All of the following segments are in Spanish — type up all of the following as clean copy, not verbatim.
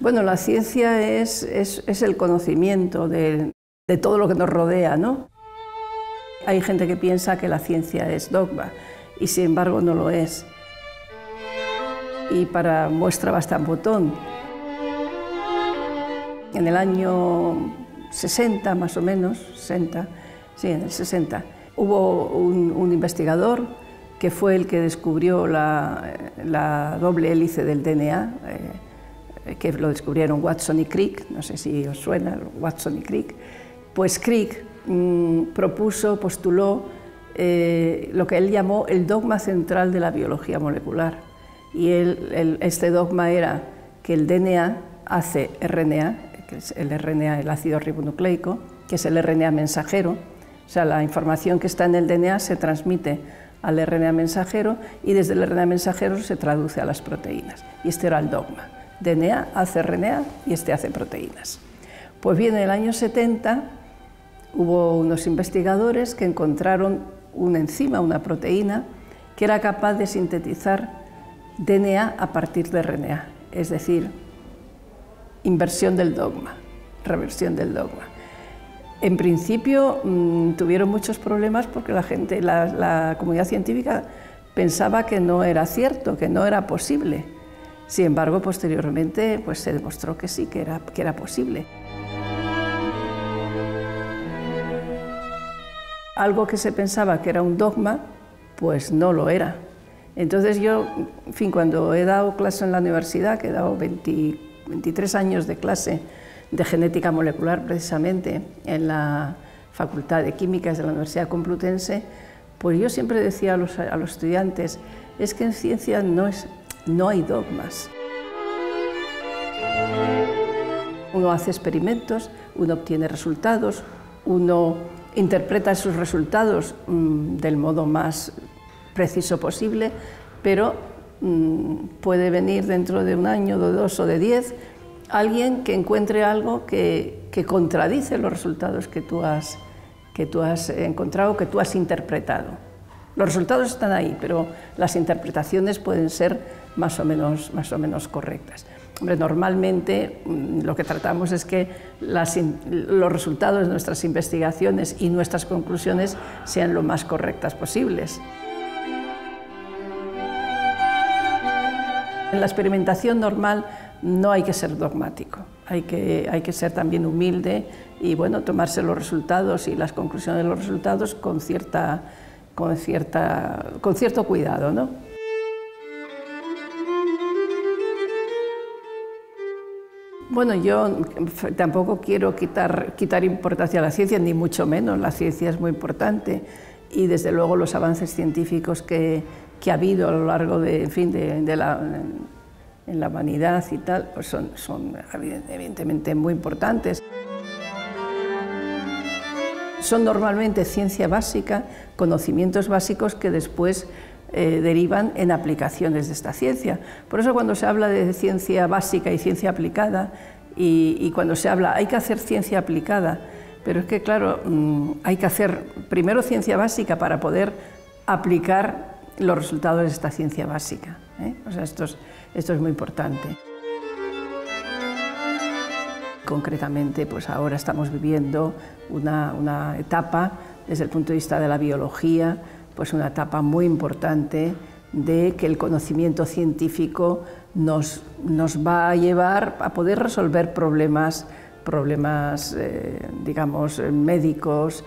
Bueno, la ciencia es el conocimiento de todo lo que nos rodea, ¿no? Hay gente que piensa que la ciencia es dogma y sin embargo no lo es. Y para muestra basta un botón. En el año 60 más o menos, 60, sí, en el 60, hubo un investigador que fue el que descubrió la doble hélice del DNA, que lo descubrieron Watson y Crick, no sé si os suena, Watson y Crick. Pues Crick postuló lo que él llamó el dogma central de la biología molecular. Y este dogma era que el DNA hace RNA, que es el RNA, el ácido ribonucleico, que es el RNA mensajero. O sea, la información que está en el DNA se transmite al RNA mensajero y desde el RNA mensajero se traduce a las proteínas. Y este era el dogma. DNA hace RNA y este hace proteínas. Pues bien, en el año 70 hubo unos investigadores que encontraron una enzima, una proteína, que era capaz de sintetizar DNA a partir de RNA, es decir, inversión del dogma, reversión del dogma. En principio tuvieron muchos problemas porque la comunidad científica pensaba que no era cierto, que no era posible. Sin embargo, posteriormente pues, se demostró que sí, que era posible. Algo que se pensaba que era un dogma, pues no lo era. Entonces yo, en fin, cuando he dado clase en la universidad, que he dado 23 años de clase de genética molecular precisamente en la Facultad de Químicas de la Universidad Complutense, pues yo siempre decía a los estudiantes, es que en ciencia no hay dogmas. Uno hace experimentos, uno obtiene resultados, uno interpreta esos resultados del modo más preciso posible, pero puede venir dentro de un año, de 2 o de 10, alguien que encuentre algo que contradice los resultados que tú has encontrado, que tú has interpretado. Los resultados están ahí, pero las interpretaciones pueden ser más o menos correctas. Hombre, normalmente lo que tratamos es que los resultados de nuestras investigaciones y nuestras conclusiones sean lo más correctas posibles. En la experimentación normal no hay que ser dogmático, hay que ser también humilde y bueno, tomarse los resultados y las conclusiones de los resultados con cierto cuidado, ¿no? Bueno, yo tampoco quiero quitar importancia a la ciencia, ni mucho menos, la ciencia es muy importante y desde luego los avances científicos que ha habido a lo largo en la humanidad y tal, pues son evidentemente muy importantes. Son normalmente ciencia básica, conocimientos básicos que después derivan en aplicaciones de esta ciencia. Por eso cuando se habla de ciencia básica y ciencia aplicada, y cuando se habla hay que hacer ciencia aplicada, pero es que claro, hay que hacer primero ciencia básica para poder aplicar los resultados de esta ciencia básica, ¿eh? O sea, esto es muy importante. Concretamente, pues ahora estamos viviendo una etapa, desde el punto de vista de la biología, pues una etapa muy importante de que el conocimiento científico nos va a llevar a poder resolver problemas digamos, médicos,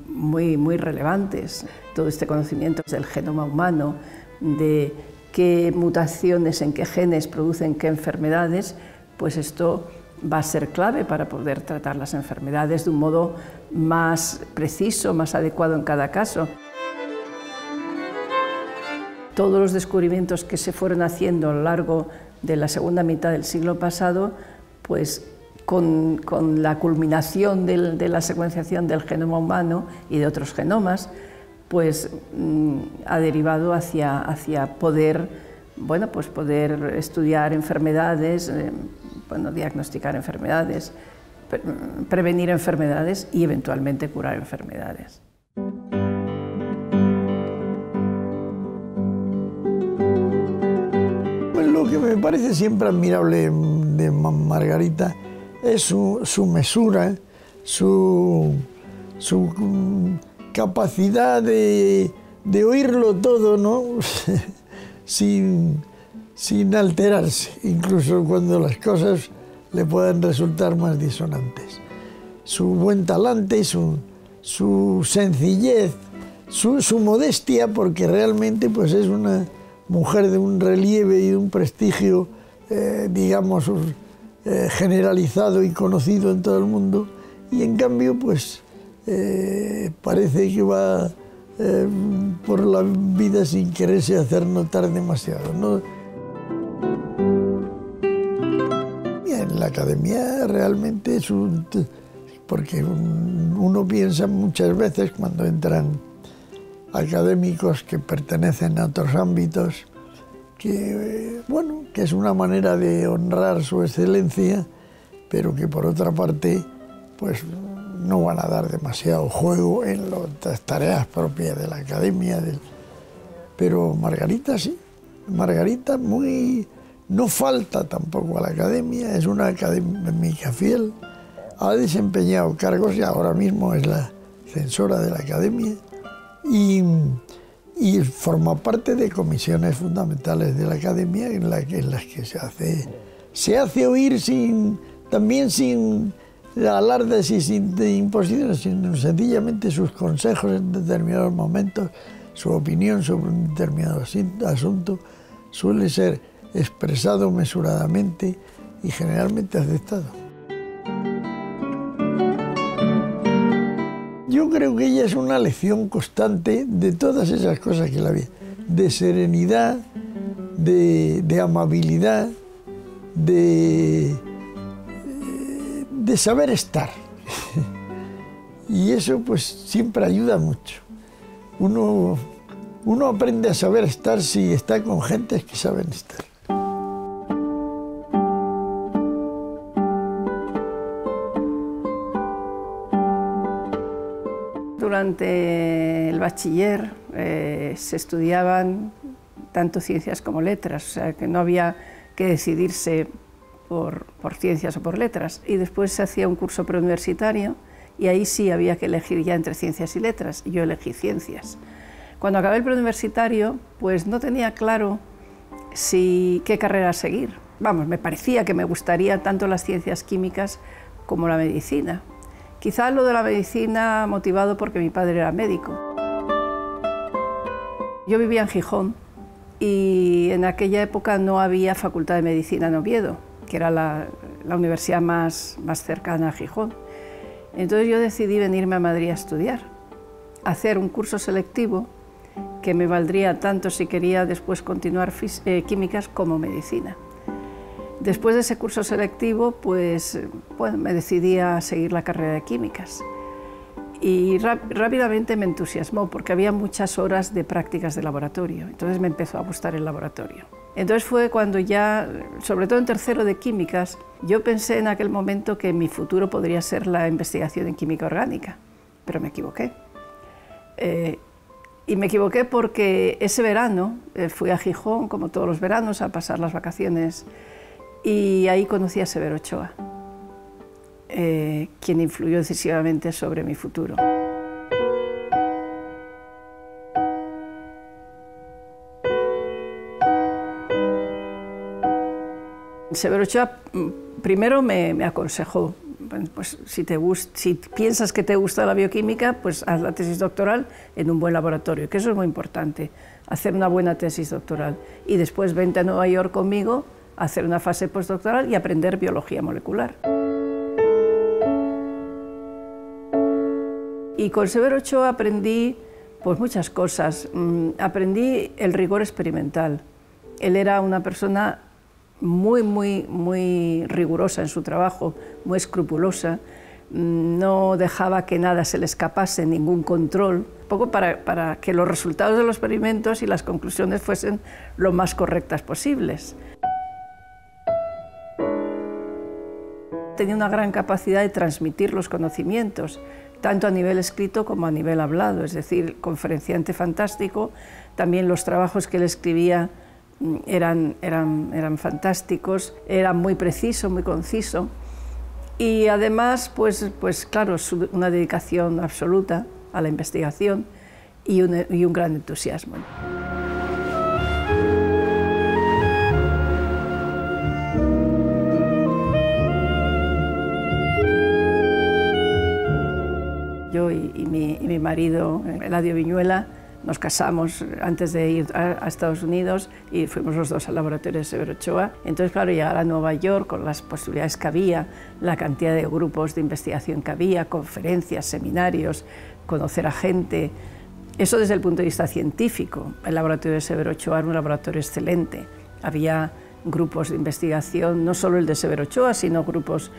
muy relevantes. Todo este conocimiento del genoma humano, de qué mutaciones en qué genes producen qué enfermedades, pues esto va a ser clave para poder tratar las enfermedades de un modo más preciso, más adecuado en cada caso. Todos los descubrimientos que se fueron haciendo a lo largo de la segunda mitad del siglo pasado, pues con la culminación de la secuenciación del genoma humano y de otros genomas, pues ha derivado hacia poder, bueno, pues poder estudiar enfermedades, bueno, diagnosticar enfermedades, prevenir enfermedades y eventualmente curar enfermedades. Lo que me parece siempre admirable de Margarita es su mesura, su capacidad de oírlo todo, ¿no? sin alterarse, incluso cuando las cosas le puedan resultar más disonantes. Su buen talante, su sencillez, su modestia, porque realmente pues, es una mujer de un relieve y de un prestigio, digamos, generalizado y conocido en todo el mundo, y en cambio, pues, parece que va por la vida sin quererse hacer notar demasiado, ¿no? En la academia realmente es porque uno piensa muchas veces cuando entran académicos que pertenecen a otros ámbitos, que, bueno, que es una manera de honrar su excelencia, pero que por otra parte, pues no van a dar demasiado juego en las tareas propias de la academia. Pero Margarita sí, Margarita no falta tampoco a la academia, es una académica fiel, ha desempeñado cargos y ahora mismo es la censora de la academia y forma parte de comisiones fundamentales de la academia en las que se hace oír también sin alardes y sin imposiciones, sino sencillamente sus consejos en determinados momentos, su opinión sobre un determinado asunto suele ser expresado mesuradamente y generalmente aceptado. Yo creo que ella es una lección constante de todas esas cosas que la vida, de serenidad, de amabilidad, de saber estar. Y eso pues siempre ayuda mucho. Uno aprende a saber estar si está con gentes que saben estar. Durante el bachiller se estudiaban tanto ciencias como letras, o sea que no había que decidirse por ciencias o por letras. Y después se hacía un curso preuniversitario y ahí sí había que elegir ya entre ciencias y letras, y yo elegí ciencias. Cuando acabé el preuniversitario, pues no tenía claro qué carrera seguir. Vamos, me parecía que me gustaría tanto las ciencias químicas como la medicina. Quizá lo de la medicina motivado porque mi padre era médico. Yo vivía en Gijón y en aquella época no había Facultad de Medicina en Oviedo, que era la universidad más cercana a Gijón. Entonces yo decidí venirme a Madrid a estudiar, hacer un curso selectivo que me valdría tanto si quería después continuar químicas como medicina. Después de ese curso selectivo, pues bueno, me decidí a seguir la carrera de químicas y rápidamente me entusiasmó porque había muchas horas de prácticas de laboratorio, entonces me empezó a gustar el laboratorio. Entonces fue cuando ya, sobre todo en tercero de químicas, yo pensé en aquel momento que mi futuro podría ser la investigación en química orgánica, pero me equivoqué. Y me equivoqué porque ese verano fui a Gijón, como todos los veranos, a pasar las vacaciones. Y ahí conocí a Severo Ochoa, quien influyó decisivamente sobre mi futuro. Severo Ochoa primero me aconsejó, pues si piensas que te gusta la bioquímica, pues haz la tesis doctoral en un buen laboratorio, que eso es muy importante, hacer una buena tesis doctoral. Y después vente a Nueva York conmigo, hacer una fase postdoctoral y aprender biología molecular. Y con Severo Ochoa aprendí pues, muchas cosas. Aprendí el rigor experimental. Él era una persona muy rigurosa en su trabajo, muy escrupulosa. No dejaba que nada se le escapase, ningún control, un poco para que los resultados de los experimentos y las conclusiones fuesen lo más correctas posibles. Tenía una gran capacidad de transmitir los conocimientos, tanto a nivel escrito como a nivel hablado, es decir, conferenciante fantástico. También los trabajos que él escribía eran fantásticos, era muy preciso, muy conciso y además, pues claro, una dedicación absoluta a la investigación y un gran entusiasmo. Yo y mi marido, Eladio Viñuela, nos casamos antes de ir a Estados Unidos y fuimos los dos al laboratorio de Severo Ochoa. Entonces, claro, llegar a Nueva York con las posibilidades que había, la cantidad de grupos de investigación que había, conferencias, seminarios, conocer a gente. Eso desde el punto de vista científico. El laboratorio de Severo Ochoa era un laboratorio excelente. Había grupos de investigación, no solo el de Severo Ochoa, sino grupos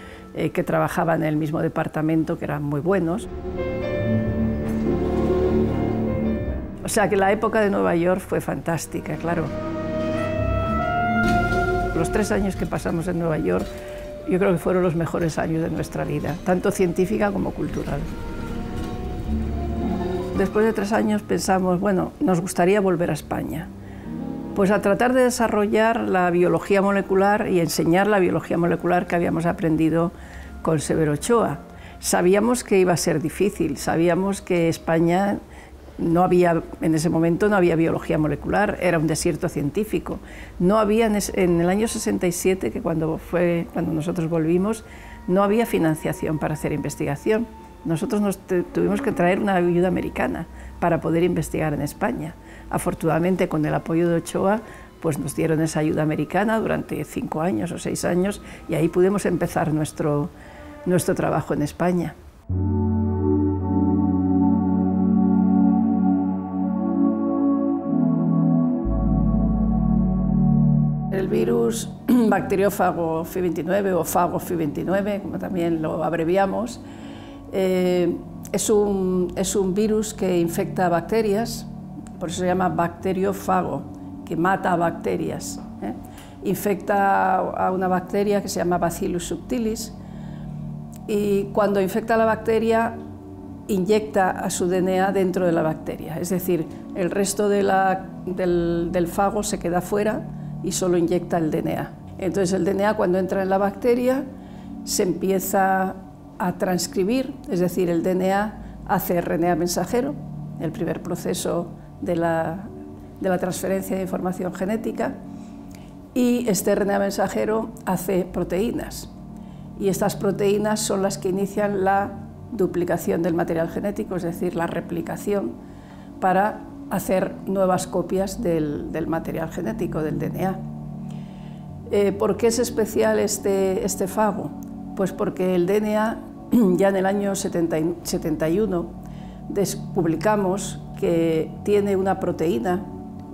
que trabajaban en el mismo departamento, que eran muy buenos. O sea que la época de Nueva York fue fantástica, claro. Los 3 años que pasamos en Nueva York, yo creo que fueron los mejores años de nuestra vida, tanto científica como cultural. Después de 3 años pensamos, bueno, nos gustaría volver a España. Pues a tratar de desarrollar la biología molecular y enseñar la biología molecular que habíamos aprendido con Severo Ochoa. Sabíamos que iba a ser difícil, sabíamos que España no había, en ese momento no había biología molecular, era un desierto científico. No había, en el año 67, que cuando nosotros volvimos, no había financiación para hacer investigación. Nosotros tuvimos que traer una ayuda americana para poder investigar en España. Afortunadamente, con el apoyo de Ochoa, pues nos dieron esa ayuda americana durante 5 años o 6 años y ahí pudimos empezar nuestro trabajo en España. El virus bacteriófago FI29 o fago FI29, como también lo abreviamos, es un virus que infecta bacterias, por eso se llama bacteriófago, que mata a bacterias. Infecta a una bacteria que se llama Bacillus subtilis y cuando infecta a la bacteria inyecta a su DNA dentro de la bacteria, es decir, el resto del fago se queda fuera y solo inyecta el DNA. Entonces el DNA cuando entra en la bacteria se empieza a transcribir, es decir, el DNA hace RNA mensajero, el primer proceso de la transferencia de información genética, y este RNA mensajero hace proteínas, y estas proteínas son las que inician la duplicación del material genético, es decir, la replicación, para hacer nuevas copias del material genético, del DNA. ¿Por qué es especial este fago? Pues porque el DNA, ya en el año 71, publicamos que tiene una proteína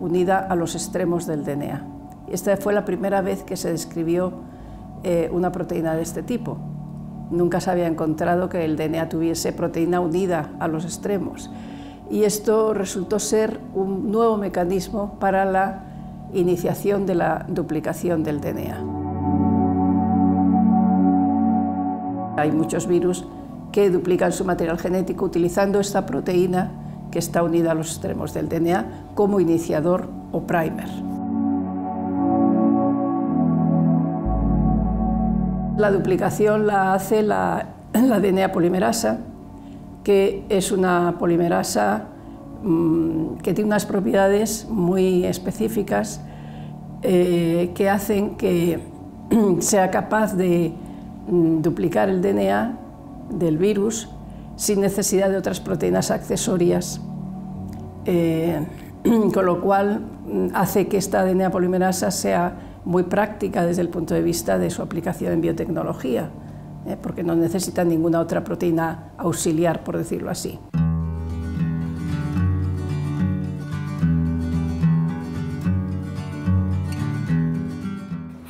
unida a los extremos del DNA. Esta fue la primera vez que se describió una proteína de este tipo. Nunca se había encontrado que el DNA tuviese proteína unida a los extremos. Y esto resultó ser un nuevo mecanismo para la iniciación de la duplicación del DNA. Hay muchos virus que duplican su material genético utilizando esta proteína que está unida a los extremos del DNA como iniciador o primer. La duplicación la hace la DNA polimerasa, que es una polimerasa que tiene unas propiedades muy específicas que hacen que sea capaz de duplicar el DNA del virus sin necesidad de otras proteínas accesorias, con lo cual hace que esta DNA polimerasa sea muy práctica desde el punto de vista de su aplicación en biotecnología, porque no necesita ninguna otra proteína auxiliar, por decirlo así.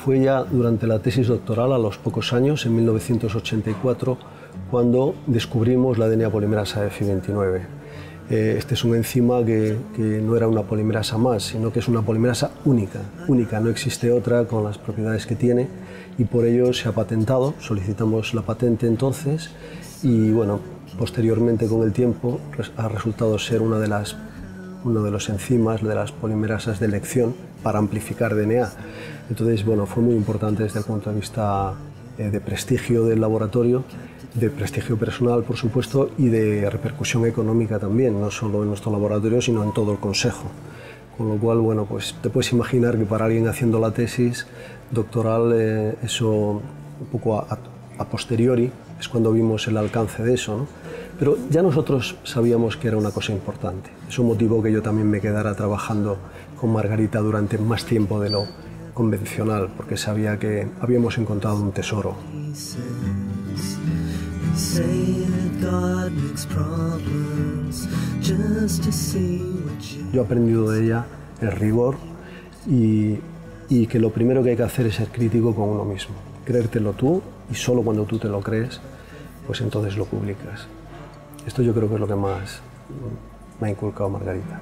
Fue ya durante la tesis doctoral, a los pocos años, en 1984, cuando descubrimos la DNA polimerasa FI29. Este es un enzima que no era una polimerasa más, sino que es una polimerasa única, no existe otra con las propiedades que tiene, y por ello se ha patentado. Solicitamos la patente entonces y bueno, posteriormente con el tiempo ha resultado ser una de las uno de los enzimas, de las polimerasas de elección para amplificar DNA. Entonces, bueno, fue muy importante desde el punto de vista de prestigio del laboratorio, de prestigio personal, por supuesto, y de repercusión económica también, no solo en nuestro laboratorio, sino en todo el consejo. Con lo cual, bueno, pues te puedes imaginar que para alguien haciendo la tesis doctoral, eso un poco a posteriori es cuando vimos el alcance de eso, ¿no? Pero ya nosotros sabíamos que era una cosa importante. Eso motivó que yo también me quedara trabajando con Margarita durante más tiempo de lo convencional, porque sabía que habíamos encontrado un tesoro. Yo he aprendido de ella el rigor y que lo primero que hay que hacer es ser crítico con uno mismo. Creértelo tú, y solo cuando tú te lo crees, pues entonces lo publicas. Esto yo creo que es lo que más me ha inculcado Margarita.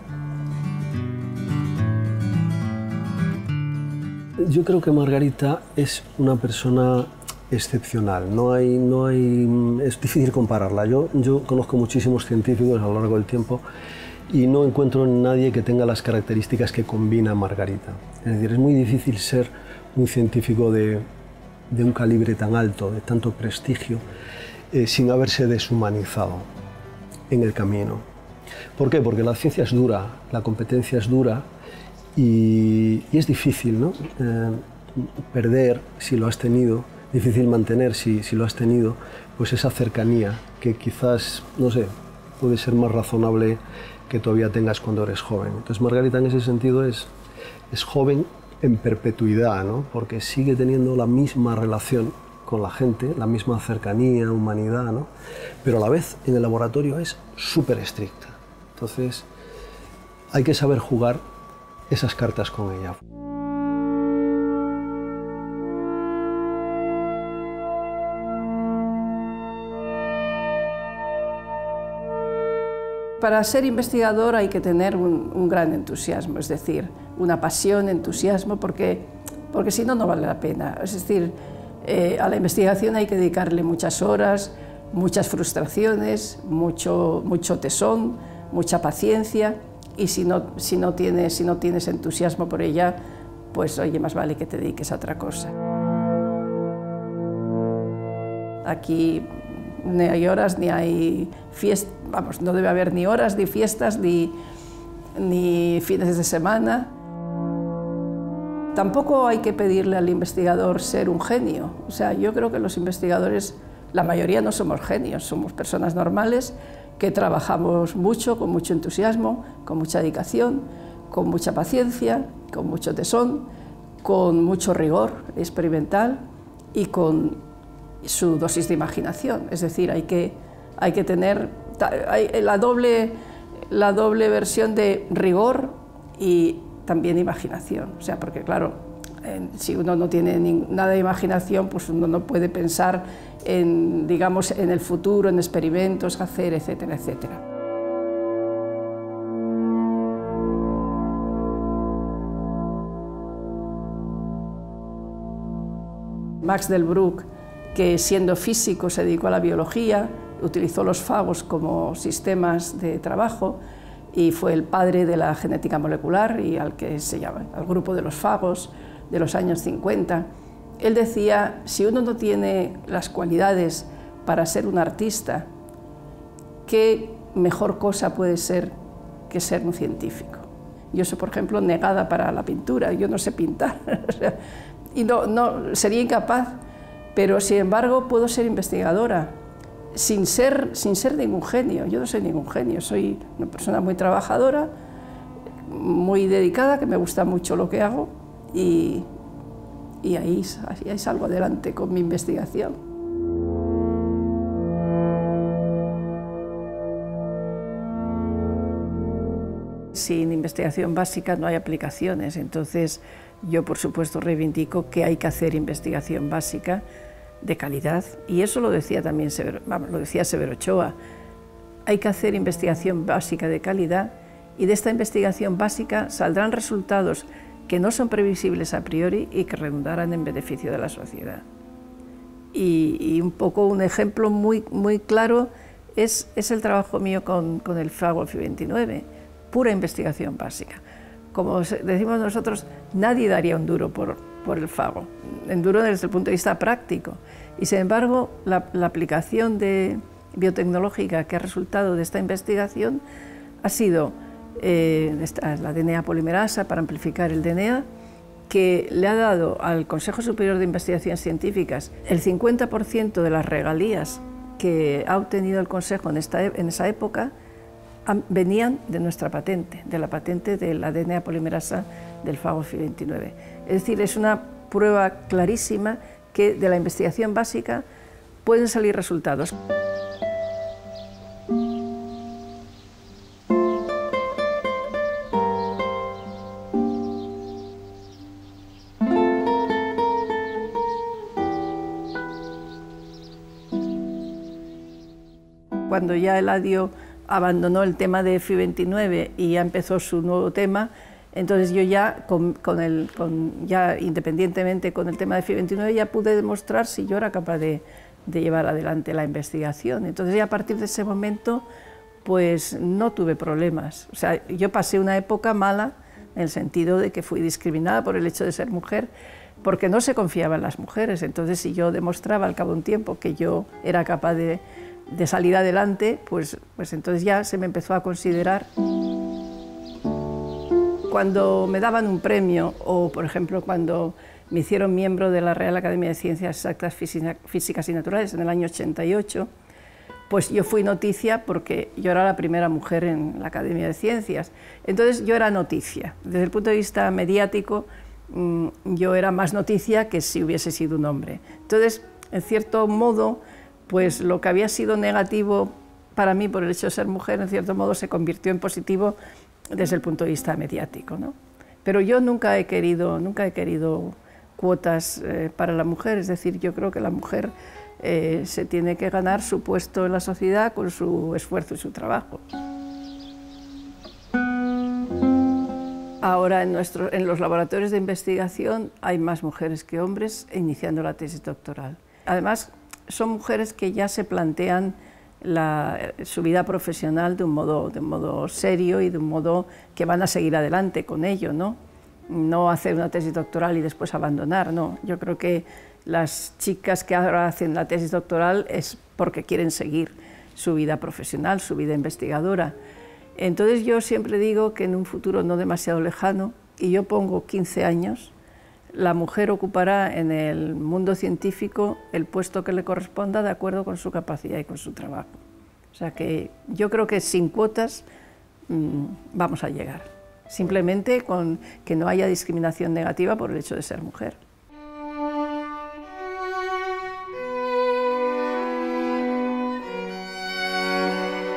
Yo creo que Margarita es una persona excepcional, es difícil compararla. Yo conozco muchísimos científicos a lo largo del tiempo y no encuentro en nadie que tenga las características que combina Margarita. Es decir, es muy difícil ser un científico de un calibre tan alto, de tanto prestigio, sin haberse deshumanizado en el camino. ¿Por qué? Porque la ciencia es dura, la competencia es dura y es difícil, ¿no? Perder si lo has tenido, difícil mantener si lo has tenido, pues esa cercanía que quizás, no sé, puede ser más razonable que todavía tengas cuando eres joven. Entonces Margarita en ese sentido es joven en perpetuidad, ¿no? Porque sigue teniendo la misma relación con la gente, la misma cercanía, humanidad, ¿no? Pero a la vez en el laboratorio es súper estricta. Entonces hay que saber jugar esas cartas con ella. Para ser investigador hay que tener un gran entusiasmo, es decir, una pasión, entusiasmo, porque si no, no vale la pena. Es decir, a la investigación hay que dedicarle muchas horas, muchas frustraciones, mucho tesón, mucha paciencia, y si no tienes entusiasmo por ella, pues oye, más vale que te dediques a otra cosa. Aquí ni hay horas, ni hay fiestas, vamos, no debe haber ni horas, ni fiestas, ni fines de semana. Tampoco hay que pedirle al investigador ser un genio. O sea, yo creo que los investigadores, la mayoría no somos genios, somos personas normales que trabajamos mucho, con mucho entusiasmo, con mucha dedicación, con mucha paciencia, con mucho tesón, con mucho rigor experimental y con su dosis de imaginación. Es decir, hay que tener la doble versión de rigor y también imaginación. O sea, porque claro, si uno no tiene nada de imaginación, pues uno no puede pensar en, digamos, en el futuro, en experimentos, hacer, etcétera, etcétera. Max Delbrück, que siendo físico se dedicó a la biología, utilizó los fagos como sistemas de trabajo y fue el padre de la genética molecular y al grupo de los fagos de los años 50. Él decía, si uno no tiene las cualidades para ser un artista, ¿qué mejor cosa puede ser que ser un científico? Yo soy, por ejemplo, negada para la pintura, yo no sé pintar, y no sería incapaz, pero sin embargo puedo ser investigadora, sin ser ningún genio. Yo no soy ningún genio, soy una persona muy trabajadora, muy dedicada, que me gusta mucho lo que hago y ahí salgo adelante con mi investigación. Sin investigación básica no hay aplicaciones, entonces yo por supuesto reivindico que hay que hacer investigación básica de calidad, y eso lo decía también Severo Ochoa. Hay que hacer investigación básica de calidad y de esta investigación básica saldrán resultados que no son previsibles a priori y que redundarán en beneficio de la sociedad. Y un poco un ejemplo muy claro es el trabajo mío con el fago Fi29. pura investigación básica. Como decimos nosotros, nadie daría un duro por el fago, un duro desde el punto de vista práctico. Y sin embargo, la aplicación biotecnológica que ha resultado de esta investigación ha sido la DNA polimerasa para amplificar el DNA, que le ha dado al Consejo Superior de Investigaciones Científicas el 50% de las regalías que ha obtenido el Consejo en esa época venían de nuestra patente, de la patente de la DNA polimerasa del fago Fi29. Es decir, es una prueba clarísima que de la investigación básica pueden salir resultados. Cuando ya Eladio abandonó el tema de Fi29 y ya empezó su nuevo tema, entonces yo ya, ya independientemente con el tema de Fi29, ya pude demostrar si yo era capaz de llevar adelante la investigación. Entonces ya a partir de ese momento pues no tuve problemas. O sea, yo pasé una época mala en el sentido de que fui discriminada por el hecho de ser mujer, porque no se confiaba en las mujeres. Entonces si yo demostraba al cabo de un tiempo que yo era capaz de salir adelante, pues entonces ya se me empezó a considerar. Cuando me daban un premio, o por ejemplo cuando me hicieron miembro de la Real Academia de Ciencias Exactas, Físicas y Naturales en el año 88, pues yo fui noticia porque yo era la primera mujer en la Academia de Ciencias. Entonces yo era noticia. Desde el punto de vista mediático, yo era más noticia que si hubiese sido un hombre. Entonces, en cierto modo, pues lo que había sido negativo para mí por el hecho de ser mujer, en cierto modo se convirtió en positivo desde el punto de vista mediático, ¿no? Pero yo nunca he querido cuotas para la mujer, es decir, yo creo que la mujer se tiene que ganar su puesto en la sociedad con su esfuerzo y su trabajo. Ahora en los laboratorios de investigación hay más mujeres que hombres iniciando la tesis doctoral. Además, son mujeres que ya se plantean su vida profesional de un modo serio y de un modo que van a seguir adelante con ello, ¿no? No hacer una tesis doctoral y después abandonar, no. Yo creo que las chicas que ahora hacen la tesis doctoral es porque quieren seguir su vida profesional, su vida investigadora. Entonces yo siempre digo que en un futuro no demasiado lejano, y yo pongo 15 años, la mujer ocupará en el mundo científico el puesto que le corresponda de acuerdo con su capacidad y con su trabajo. O sea que yo creo que sin cuotas vamos a llegar, simplemente con que no haya discriminación negativa por el hecho de ser mujer.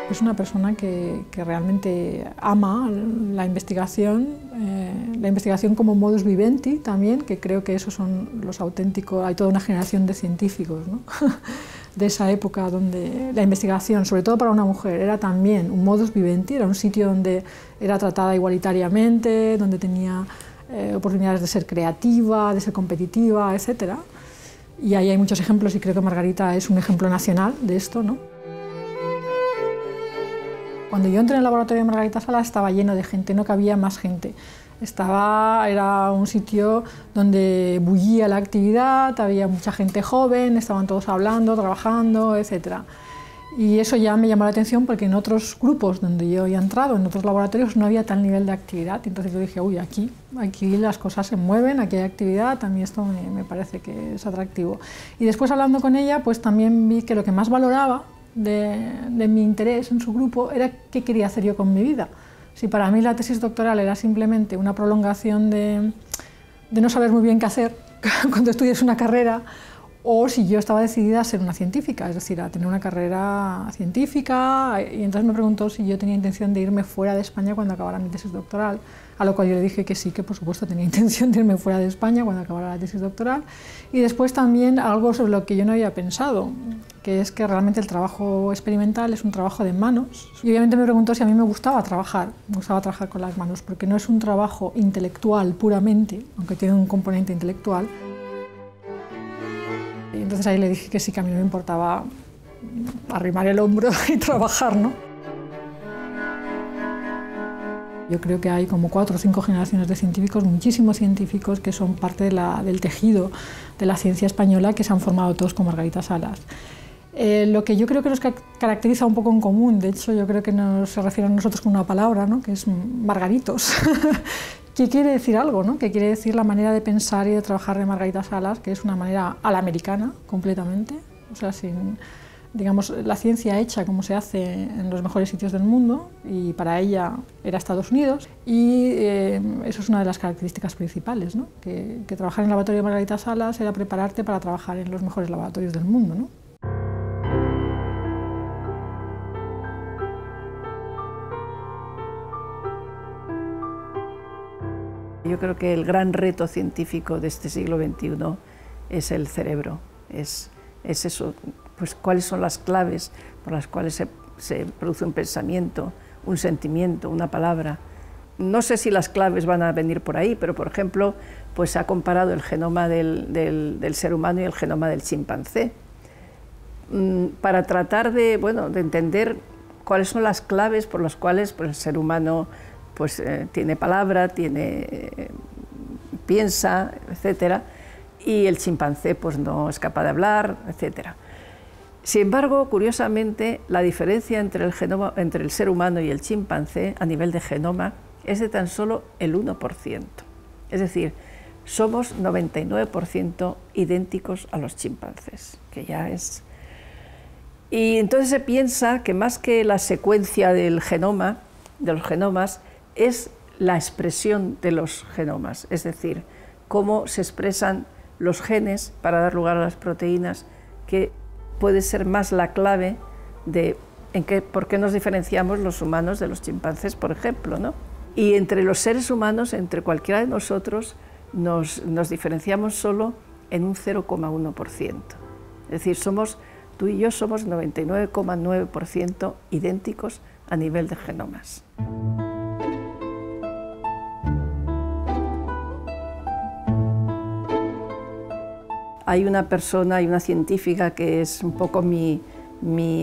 Es una persona que realmente ama la investigación como modus vivendi también, que creo que esos son los auténticos, hay toda una generación de científicos, ¿no? De esa época donde la investigación, sobre todo para una mujer, era también un modus vivendi, era un sitio donde era tratada igualitariamente, donde tenía oportunidades de ser creativa, de ser competitiva, etc. Y ahí hay muchos ejemplos y creo que Margarita es un ejemplo nacional de esto, ¿no? Cuando yo entré en el laboratorio de Margarita Sala estaba lleno de gente, no cabía más gente. Era un sitio donde bullía la actividad, había mucha gente joven, estaban todos hablando, trabajando, etc. Y eso ya me llamó la atención porque en otros grupos donde yo había entrado, en otros laboratorios, no había tal nivel de actividad. Entonces yo dije, uy, aquí las cosas se mueven, aquí hay actividad, a mí esto me parece que es atractivo. Y después hablando con ella, pues también vi que lo que más valoraba de mi interés en su grupo era qué quería hacer yo con mi vida. Si para mí la tesis doctoral era simplemente una prolongación de no saber muy bien qué hacer cuando estudias una carrera, o si yo estaba decidida a ser una científica, es decir, a tener una carrera científica, y entonces me preguntó si yo tenía intención de irme fuera de España cuando acabara mi tesis doctoral, a lo cual yo le dije que sí, que por supuesto tenía intención de irme fuera de España cuando acabara la tesis doctoral, y después también algo sobre lo que yo no había pensado, que es que realmente el trabajo experimental es un trabajo de manos, y obviamente me preguntó si a mí me gustaba trabajar con las manos, porque no es un trabajo intelectual puramente, aunque tiene un componente intelectual. Y entonces ahí le dije que sí, que a mí no me importaba arrimar el hombro y trabajar, ¿no? Yo creo que hay como 4 o 5 generaciones de científicos, muchísimos científicos que son parte del tejido de la ciencia española, que se han formado todos con Margarita Salas. Lo que yo creo que nos caracteriza un poco en común, de hecho yo creo que se refiere a nosotros con una palabra, ¿no?, que es margaritos, que quiere decir algo, ¿no?, que quiere decir la manera de pensar y de trabajar de Margarita Salas, que es una manera a la americana completamente, o sea, sin, digamos, la ciencia hecha como se hace en los mejores sitios del mundo, y para ella era Estados Unidos, y eso es una de las características principales, ¿no?, que trabajar en el laboratorio de Margarita Salas era prepararte para trabajar en los mejores laboratorios del mundo, ¿no? Yo creo que el gran reto científico de este siglo XXI es el cerebro, es eso, pues cuáles son las claves por las cuales se produce un pensamiento, un sentimiento, una palabra. No sé si las claves van a venir por ahí, pero por ejemplo, pues se ha comparado el genoma del ser humano y el genoma del chimpancé, para tratar de, bueno, de entender cuáles son las claves por las cuales pues, el ser humano pues, tiene palabra, piensa, etc. Y el chimpancé pues, no es capaz de hablar, etc. Sin embargo, curiosamente, la diferencia entre el ser humano y el chimpancé a nivel de genoma es de tan solo el 1%. Es decir, somos 99% idénticos a los chimpancés, que ya es... Y entonces se piensa que más que la secuencia del genoma, de los genomas, es la expresión de los genomas, es decir, cómo se expresan los genes para dar lugar a las proteínas, que puede ser más la clave de por qué nos diferenciamos los humanos de los chimpancés, por ejemplo, ¿no? Y entre los seres humanos, entre cualquiera de nosotros, nos diferenciamos solo en un 0,1%. Es decir, tú y yo somos 99,9% idénticos a nivel de genomas. Hay una persona, hay una científica que es un poco mi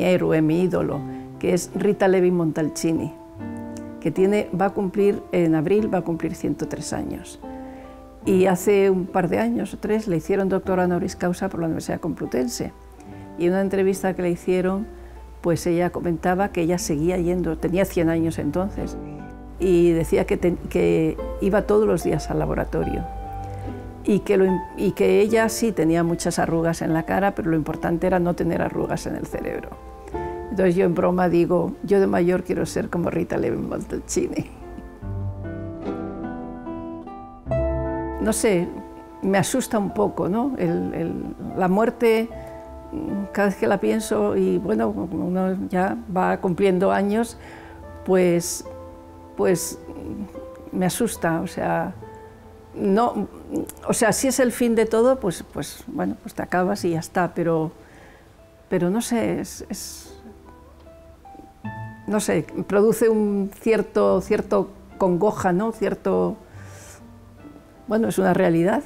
héroe, mi ídolo, que es Rita Levi-Montalcini, que va a cumplir, en abril, va a cumplir 103 años. Y hace un par de años o 3 le hicieron doctor honoris causa por la Universidad Complutense. Y en una entrevista que le hicieron, pues ella comentaba que ella seguía yendo, tenía 100 años entonces, y decía que iba todos los días al laboratorio. Y que ella sí tenía muchas arrugas en la cara, pero lo importante era no tener arrugas en el cerebro. Entonces yo en broma digo, yo de mayor quiero ser como Rita Levi-Montalcini. No sé, me asusta un poco, ¿no? La muerte, cada vez que la pienso, y bueno, uno ya va cumpliendo años, pues me asusta, o sea... No, o sea, si es el fin de todo, pues bueno, pues te acabas y ya está, pero no sé, no sé, produce un cierto congoja, ¿no? Bueno, es una realidad,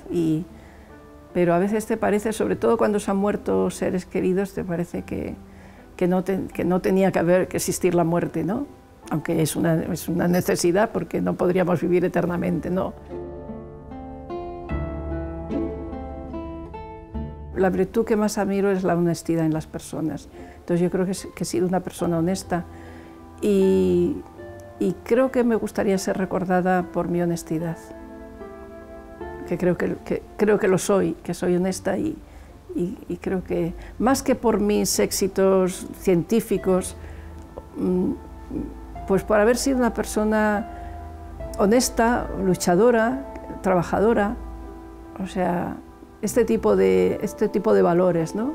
pero a veces te parece, sobre todo cuando se han muerto seres queridos, te parece que no tenía que existir la muerte, ¿no? Aunque es una necesidad, porque no podríamos vivir eternamente, ¿no? La virtud que más admiro es la honestidad en las personas. Entonces yo creo que he sido una persona honesta y creo que me gustaría ser recordada por mi honestidad. Que creo que lo soy, que soy honesta y creo que más que por mis éxitos científicos, pues por haber sido una persona honesta, luchadora, trabajadora, o sea, este tipo de valores, ¿no?